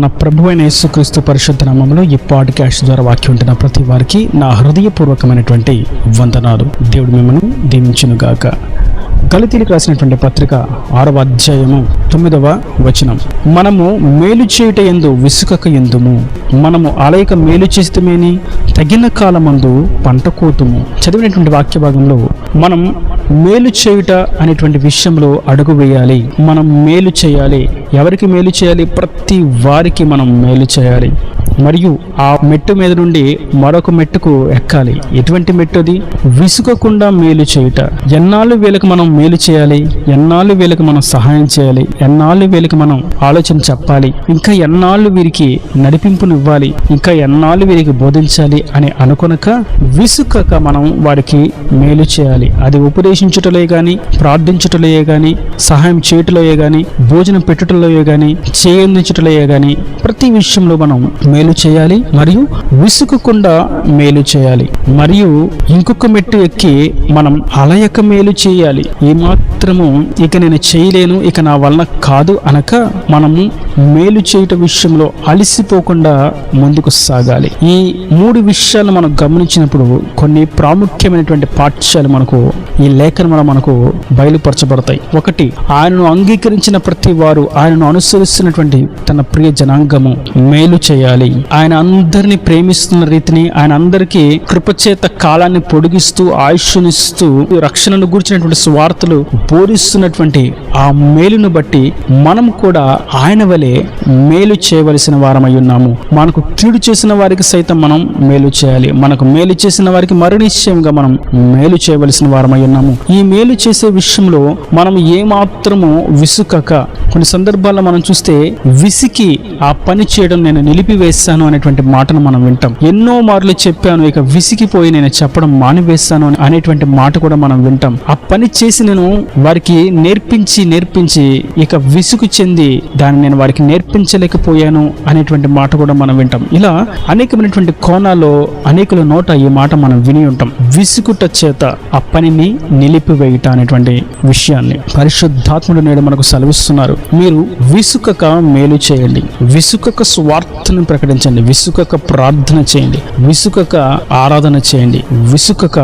మన ప్రభువైన యేసుక్రీస్తు పరిశుద్ధ నామములో ఈ పాడ్కాస్ట్ ద్వారా వాక్యం ఉంటున్న ప్రతి వారికి నా హృదయపూర్వకమైనటువంటి వందనాలు. దేవుడు మిమ్మల్ని దీవించునుగాక. గలతీయులకు రాసినటువంటి పత్రిక 6వ అధ్యాయము 9వ వచనం. మనము మేలు చేయుట యందు విసుకక యందుము, మనము అలయక మేలు చేస్తమేని తగిన కాలమందు పంట కోతుము. చదివినటువంటి వాక్య భాగంలో మనం మేలు చేయుట అనేటువంటి విషయంలో అడుగు వేయాలి. మనం మేలు చేయాలి. ఎవరికి మేలు చేయాలి? ప్రతి వారికి మనం మేలు చేయాలి. మరియు ఆ మెట్టు మీద నుండి మరొక మెట్టుకు ఎక్కాలి. ఎటువంటి మెట్టు అది? విసుకకుండా మేలు చేయుట. ఎన్నాళ్ళు వీళ్ళకి మనం మేలు చేయాలి, ఎన్నాళ్ళు వీళ్ళకి మనం సహాయం చేయాలి, ఎన్నాళ్ళు వీళ్ళకి మనం ఆలోచన చెప్పాలి, ఇంకా ఎన్నాళ్ళు వీరికి నడిపింపునివ్వాలి, ఇంకా ఎన్నాళ్ళు వీరికి బోధించాలి అని అనుకొనక విసుకక మనం వారికి మేలు చేయాలి. అది ఉపదేశించుటలే గాని, ప్రార్థించుటలే గాని, సహాయం చేయుటలే గాని, భోజనం పెట్టుటలే గాని, చేయందించుటలే గాని ప్రతి విషయంలో మనం మేలు చేయాలి మరియు విసుకకుండా మేలు చేయాలి. మరియు ఇంకొక మెట్టు ఎక్కి మనం అలయక మేలు చేయాలి. ఏమాత్రము ఇక నేను చేయలేను, ఇక నా వలన కాదు అనక మనము మేలు చేయట విషయంలో అలసిపోకుండా ముందుకు సాగాలి. ఈ 3 విషయాలు మనం గమనించినప్పుడు కొన్ని ప్రాముఖ్యమైనటువంటి పాఠ్యాలు మనకు ఈ లేఖనంలో మనకు బయలుపరచబడతాయి. 1, ఆయనను అంగీకరించిన ప్రతి వారు, ఆయనను అనుసరిస్తున్నటువంటి తన ప్రియ జనాంగము మేలు చేయాలి. ఆయన అందరినీ ప్రేమిస్తున్న రీతిని, ఆయన అందరికీ కృపచేత కాలాన్ని పొడిగిస్తూ ఆయుష్నిస్తూ రక్షణను గూర్చినటువంటి స్వార్థలు బోధిస్తున్నటువంటి ఆ మేలును బట్టి మనం కూడా ఆయన వలె మేలు చేయవలసిన వారమై ఉన్నాము. మనకు కీడు చేసిన వారికి సైతం మనం మేలు చేయాలి. మనకు మేలు చేసిన వారికి మరణిశ్చయంగా మనం మేలు చేయవలసిన వారమై ఉన్నాము. ఈ మేలు చేసే విషయంలో మనం ఏమాత్రము విసుకక, కొన్ని సందర్భాల్లో మనం చూస్తే విసికి ఆ పని చేయడం నేను నిలిపివేస్తాను అనేటువంటి మాటను మనం వింటాం. ఎన్నో మార్లు చెప్పాను, ఇక విసిగిపోయి నేను చెప్పడం మానివేస్తాను అనేటువంటి మాట కూడా మనం వింటాం. ఆ పని చేసి నేను వారికి నేర్పించి ఇక విసుగు చెంది దాన్ని నేను వారికి నేర్పించలేకపోయాను అనేటువంటి మాట కూడా మనం వింటాం. ఇలా అనేకమైనటువంటి కోణాల్లో అనేకుల నోట ఈ మాట మనం విని ఉంటాం. విసుగుట చేత ఆ పనిని నిలిపివేయుట అనేటువంటి విషయాన్ని పరిశుద్ధాత్ముడు నేడు మనకు సెలవిస్తున్నారు. మీరు విసుకక మేలు చేయండి, విసుకక స్వార్థను ప్రకటించండి, విసుకక ప్రార్థన చేయండి, విసుకక ఆరాధన చేయండి, విసుకక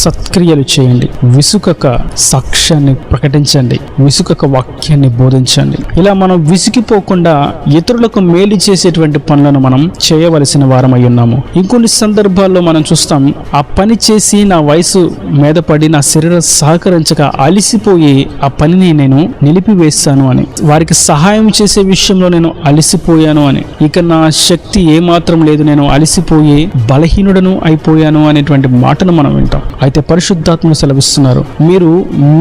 సత్క్రియలు చేయండి, విసుకక సాక్ష్యాన్ని ప్రకటించండి, విసుకక వాక్యాన్ని బోధించండి. ఇలా మనం విసిగిపోకుండా ఇతరులకు మేలు చేసేటువంటి పనులను మనం చేయవలసిన వారమై ఉన్నాము. ఇంకొన్ని సందర్భాల్లో మనం చూస్తాం, ఆ పని చేసి నా వయసు మీద పడి నా శరీరం సహకరించక అలిసిపోయి ఆ పనిని నేను నిలిపివేస్తాను అని, వారికి సహాయం చేసే విషయంలో నేను అలిసిపోయాను అని, ఇక నా శక్తి ఏమాత్రం లేదు, నేను అలిసిపోయి బలహీనుడను అయిపోయాను అనేటువంటి మాటను మనం వింటాం. అయితే పరిశుద్ధాత్మను సెలవిస్తున్నారు, మీరు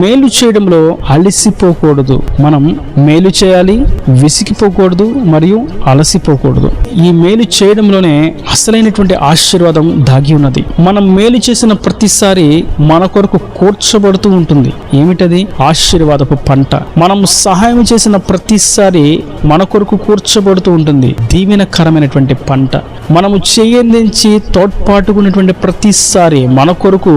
మేలు చేయడంలో అలసిపోకూడదు. మనం మేలు చేయాలి, విసిగిపోకూడదు మరియు అలసిపోకూడదు. ఈ మేలు చేయడంలోనే అసలైనటువంటి ఆశీర్వాదం దాగి ఉన్నది. మనం మేలు చేసిన ప్రతిసారి మన కొరకు కూర్చబడుతూ ఉంటుంది. ఏమిటది? ఆశీర్వాదపు పంట. మనం సహాయం చేసిన ప్రతిసారి మన కొరకు కూర్చబడుతూ ఉంటుంది దీవెనకరమైనటువంటి పంట. మనము చేయందించి తోడ్పాటుకున్నటువంటి ప్రతిసారి మన కొరకు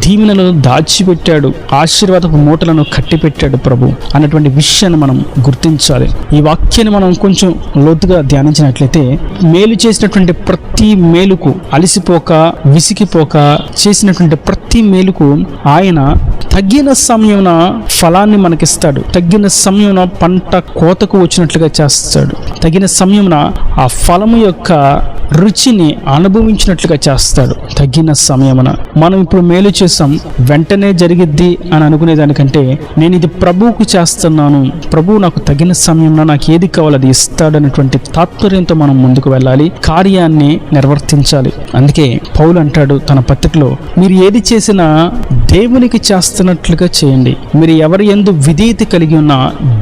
దీవెనలను దాచిపెట్టాడు, ఆశీర్వాదపు మూటలను కట్టిపెట్టాడు ప్రభు అన్నటువంటి విషయాన్ని మనం గుర్తించాలి. ఈ వాక్యాన్ని మనం కొంచెం లోతుగా ధ్యానించినట్లయితే, మేలు చేసినటువంటి ప్రతి మేలుకు అలసిపోక విసిగిపోక చేసినటువంటి ప్రతి మేలుకు ఆయన తగిన సమయమున ఫలాన్ని మనకిస్తాడు. తగిన సమయమున పంట కోతకు వచ్చినట్లుగా చేస్తాడు. తగిన సమయమున ఆ ఫలము యొక్క రుచిని అనుభవించినట్లుగా చేస్తాడు. తగిన సమయమున మనం ఇప్పుడు మేలు చేస్తాం, వెంటనే జరిగిద్ది అని అనుకునే దానికంటే నేను ఇది ప్రభువుకు చేస్తున్నాను, ప్రభువు నాకు తగిన సమయంలో నాకు ఏది కావాలో అది ఇస్తాడు అనేటువంటి తాత్పర్యంతో మనం ముందుకు వెళ్ళాలి, కార్యాన్ని నిర్వర్తించాలి. అందుకే పౌలు అంటాడు తన పత్రికలో, మీరు ఏది చేసినా దేవునికి చేస్తున్నట్లుగా చేయండి. మీరు ఎవరి యందు విధేయత కలిగి ఉన్నా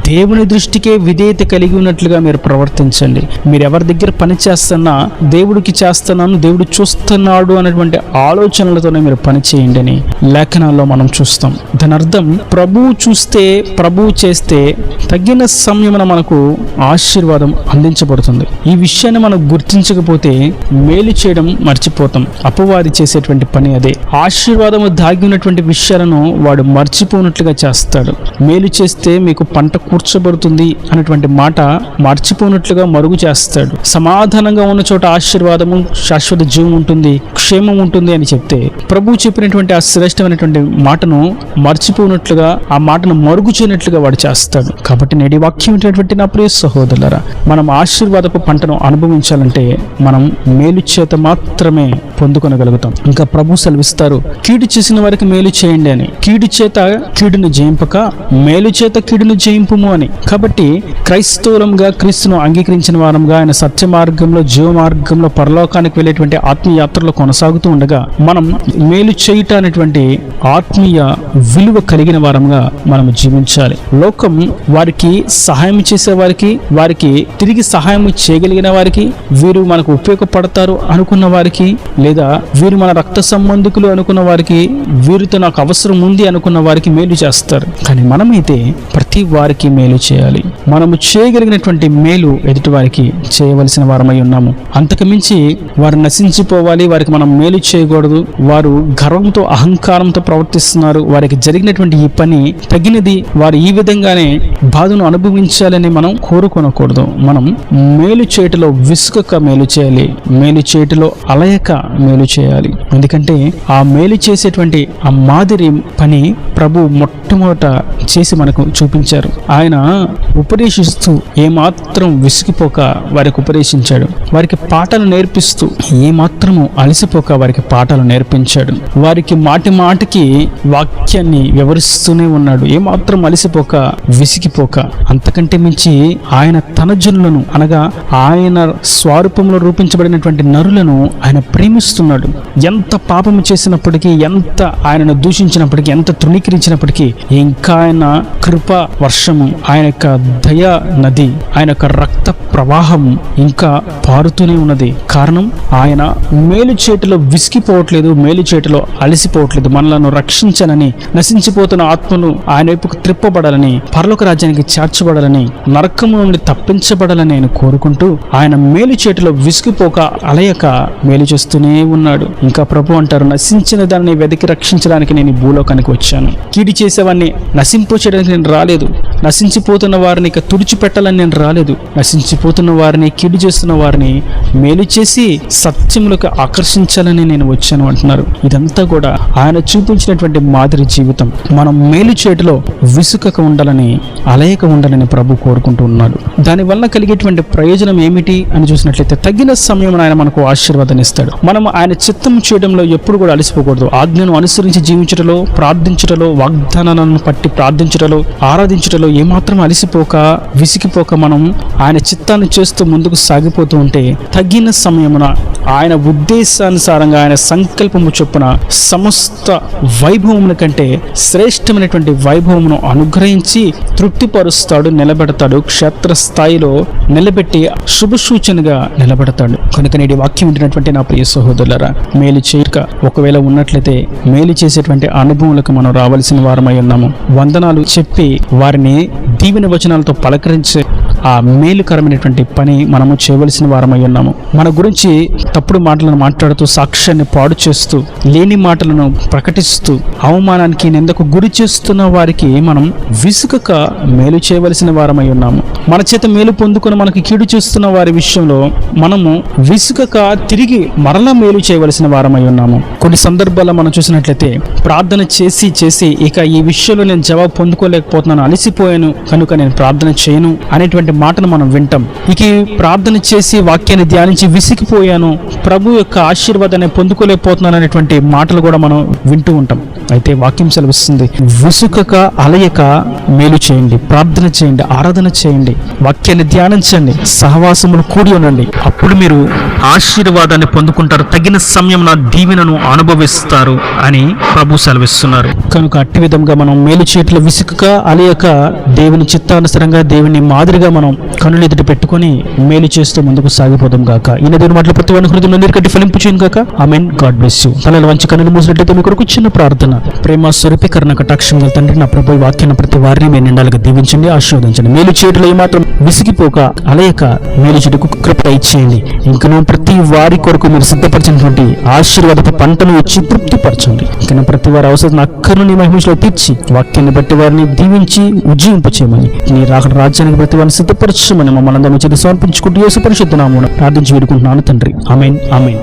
దేవుని దృష్టికే విధేయత కలిగి ఉన్నట్లుగా మీరు ప్రవర్తించండి. మీరు ఎవరి దగ్గర పని చేస్తున్నా దేవుడికి చేస్తున్నాను, దేవుడు చూస్తున్నాడు అనేటువంటి ఆలోచనలతోనే మీరు పని చేయండి అని లేఖనాల్లో మనం చూస్తాం. దాని అర్థం ప్రభువు చూస్తే, ప్రభువు చేస్తే తగిన సమయమున మనకు ఆశీర్వాదం అందించబడుతుంది. ఈ విషయాన్ని మనం గుర్తించకపోతే మేలు చేయడం మర్చిపోతాం. అపవాది చేసేటువంటి పని అదే. ఆశీర్వాదము దాగి ఉన్నటువంటి విషయాలను వాడు మర్చిపోనట్లుగా చేస్తాడు. మేలు చేస్తే మీకు పంట కూర్చబడుతుంది అనేటువంటి మాట మర్చిపోనట్లుగా మరుగు చేస్తాడు. సమాధానంగా ఉన్న చోట ఆశీర్వాదము, శాశ్వత జీవం ఉంటుంది, క్షేమం ఉంటుంది అని చెప్తే ప్రభువు చెప్పినటువంటి ఆ శ్రేష్టమైనటువంటి మాటను మర్చిపోనట్లుగా, ఆ మాటను మరుగు చేయనట్లుగా వాడు చేస్తాడు. కాబట్టి నేటి వాక్యం ఏంటంటే నా ప్రియ సహోదరులారా, మనం ఆశీర్వాదపు పంటను అనుభవించాలంటే మనం మేలు చేత మాత్రమే పొందుకొనగలుగుతాం. ఇంకా ప్రభు సెలవిస్తారు, కీడు చేసిన వారికి మేలు చేయండి అని. కీడు చేత కీడును జయింపక మేలు చేత కీడును జయింపుము అని. కాబట్టి క్రైస్తవులంగా, క్రీస్తును అంగీకరించిన వారంగా, ఆయన సత్య మార్గంలో, జీవ మార్గంలో, పరలోకానికి వెళ్ళేటువంటి ఆత్మీయ యాత్రలో కొనసాగుతూ ఉండగా మనం మేలు చేయుట అనేటువంటి ఆత్మీయ విలువ కలిగిన వారంగా మనం జీవించాలి. లోకం వారికి సహాయం చేసే వారికి తిరిగి సహాయం చేయగలిగిన వారికి, వీరు మనకు ఉపయోగపడతారు అనుకున్న వారికి, లేదా వీరు మన రక్త సంబంధికులు అనుకున్న వారికి, వీరితో నాకు అవసరం ఉంది అనుకున్న వారికి మేలు చేస్తారు. కానీ మనమైతే ప్రతి వారికి మేలు చేయాలి. మనము చేయగలిగినటువంటి మేలు ఎదుటి వారికి చేయవలసిన వారమై ఉన్నాము. అంతకు మించి వారు నశించిపోవాలి, వారికి మనం మేలు చేయకూడదు, వారు గర్వంతో అహంకారంతో ప్రవర్తిస్తున్నారు, వారికి జరిగినటువంటి ఈ పని తగినది, వారు ఈ విధంగానే బాధను అనుభవించాలని మనం కోరుకోనకూడదు. మనం మేలు చేయటలో విసుగక మేలు చేయాలి, మేలు చేయటలో అలయక మేలు చేయాలి. ఎందుకంటే ఆ మేలు చేసేటువంటి ఆ మాదిరి పని ప్రభు మొట్టమొదట చేసి మనకు చూపించారు. ఆయన ఉపదేశిస్తూ ఏమాత్రం విసిగిపోక వారికి ఉపదేశించాడు. వారికి పాఠాలు నేర్పిస్తూ ఏమాత్రము అలసిపోక వారికి పాఠాలు నేర్పించాడు. వారికి మాటి మాటికి వాక్యాన్ని వివరిస్తూనే ఉన్నాడు, ఏమాత్రం అలసిపోక విసిగిపోక. అంతకంటే మించి ఆయన తన జనులను, అనగా ఆయన స్వరూపంలో రూపించబడినటువంటి నరులను ఆయన ప్రేమిస్తున్నాడు. ఎంత పాపము చేసినప్పటికీ, ఎంత ఆయనను దూషించినప్పటికీ, ఎంత తృణీకరించినప్పటికీ ఇంకా ఆయన కృప వర్షము, ఆయన యొక్క దయ నది, ఆయన యొక్క రక్త ప్రవాహం ఇంకా పారుతూనే ఉన్నది. కారణం ఆయన మేలు చేతిలో విసిగిపోవట్లేదు, మేలు చేతిలో అలసిపోవట్లేదు. మనలను రక్షించాలని, నశించిపోతున్న ఆత్మను ఆయన వైపుకు త్రిప్పబడాలని, పరలోక రాజ్యానికి చేర్చబడాలని, నరకము నుండి తప్పించబడాలని ఆయన కోరుకుంటూ ఆయన మేలు చేతిలో విసిగిపోక అలయక మేలు చేస్తూనే ఉన్నాడు. ఇంకా ప్రభు అంటారు, నశించిన దాన్ని వెతికి రక్షించడానికి నేను ఈ భూలోకానికి వచ్చాను. కీడు చేసేవాడిని నశింపు చేయడానికి నేను రాలేదు, నశించిపోతున్న వారిని ఇక తుడిచిపెట్టాలని నేను రాలేదు, నశించిపోతున్న వారిని, కీడు చేస్తున్న వారిని మేలు చేసి సత్యములకు ఆకర్షించాలని నేను వచ్చాను అంటున్నారు. ఇదంతా కూడా ఆయన చూపించినటువంటి మాదిరి జీవితం. మనం మేలు చేయటలో విసుకక ఉండాలని, అలయక ఉండాలని ప్రభు కోరుకుంటూ ఉన్నాడు. దానివల్ల కలిగేటువంటి ప్రయోజనం ఏమిటి అని చూసినట్లయితే తగిన సమయం ఆయన మనకు ఆశీర్వాదాన్ని ఇస్తాడు. మనం ఆయన చిత్తం చేయడంలో ఎప్పుడు కూడా అలసిపోకూడదు. ఆజ్ఞను అనుసరించి జీవించటలో, ప్రార్థించటలో, వాగ్దానాలను పట్టి ప్రార్థించటలో, ఆరాధించటలో ఏమాత్రం అలసిపోక విసిగిపోక మనం ఆయన చిత్తాన్ని చేస్తూ ముందుకు సాగిపోతూ ఉంటే తగిన సమయమున ఆయన ఉద్దేశానుసారంగా, ఆయన సంకల్పము చొప్పున సమస్త వైభవముల కంటే శ్రేష్టమైనటువంటి వైభవమును అనుగ్రహించి తృప్తిపరుస్తాడు, నిలబెడతాడు. క్షేత్రస్థాయిలో నిలబెట్టి శుభసూచనగా నిలబెడతాడు. కనుక నేటి వాక్యం వింటున్నటువంటి నా ప్రియ సహోదరులారా, మేలు చేయక ఒకవేళ ఉన్నట్లయితే మేలు చేసేటువంటి అనుభవాలకు మనం రావాల్సిన వారమై ఉన్నాము. వందనాలు చెప్పి వారిని దీవెన వచనాలతో పలకరించే ఆ మేలుకరమైనటువంటి పని మనము చేయవలసిన వారమై ఉన్నాము. మన గురించి తప్పుడు మాటలను మాట్లాడుతూ, సాక్ష్యాన్ని పాడు చేస్తూ, లేని మాటలను ప్రకటిస్తూ, అవమానానికి, నిందకు గురి చేస్తున్న వారికి మనం విసుకక మేలు చేయవలసిన వారమై ఉన్నాము. మన చేత మేలు పొందుకుని మనకి కీడు చేస్తున్న వారి విషయంలో మనము విసుకక తిరిగి మరలా మేలు చేయవలసిన వారమై ఉన్నాము. కొన్ని సందర్భాల్లో మనం చూసినట్లయితే ప్రార్థన చేసి చేసి ఇక ఈ విషయంలో నేను జవాబు పొందుకోలేకపోతున్నాను, అలసిపోయాను కనుక నేను ప్రార్థన చేయను అనేటువంటి మాటను మనం వింటాం. ఇక ప్రార్థన చేసి వాక్యాన్ని ధ్యానించి విసిగిపోయాను, ప్రభు యొక్క ఆశీర్వాదాన్ని పొందుకోలేకపోతున్నాను అనేటువంటి మాటలు కూడా మనం వింటూ ఉంటాం. అయితే వాక్యం సెలవిస్తుంది, విసుకక అలయక మేలు చేయండి, ప్రార్థన చేయండి, ఆరాధన చేయండి, వాక్యాన్ని ధ్యానించండి, సహవాసములు కూడి ఉండండి. అప్పుడు మీరు ఆశీర్వాదాన్ని పొందుకుంటారు, తగిన సమయం నా దీవెనను అనుభవిస్తారు అని ప్రభు సెలవిస్తున్నారు. కనుక అట్టి విధంగా మనం మేలు చేయట్లో విసుకక అలయక దేవుని చిత్తానుసారంగా, దేవుని మాదిరిగా మనం మనం కన్నులు ఎదుటి పెట్టుకొని మేలు చేస్తూ ముందుకు సాగిపోదాం గాక. ఈయన దేవుని మాటలు ప్రతి వారి హృదయంలో నీరుకట్టి ఫలింపు చేయను గాక. ఆమేన్. God bless you. కళ్ళను వంచి కన్నులు మూసినట్లయితే మీ కొరకు చిన్న ప్రార్థన. ప్రేమ స్వరూపి కరుణ కటాక్షం గల తండ్రి, నా ప్రభు వాక్యాన్ని ప్రతి వారిని మీరు నిండాలుగా దీవించండి, ఆశీర్వదించండి. మేలు చేయటంలో ఏమాత్రం విసిగిపోక అలయక మేలు చెడుకు కృప ఇచ్చేయండి. ఇంకా ప్రతి వారి కొరకు మీరు సిద్ధపరిచినటువంటి ఆశీర్వాదపు పంటను ఇచ్చి తృప్తిపరచండి. ఇంకా ప్రతి వారి అవసరం అక్కర్ను నీ మహిమలో తీర్చి వాక్యాన్ని బట్టి వారిని దీవించి ఉజ్జీవింపచేయమని, నీ రాజ్యానికి ప్రతి వారిని సిద్ధపరచమని మమ్మల్ని అందరినీ చేతి సమర్పించుకుంటూ యేసు పరిశుద్ధ నామమున ప్రార్థించి వేడుకుంటున్నాను తండ్రి. ఆమేన్. ఆమేన్.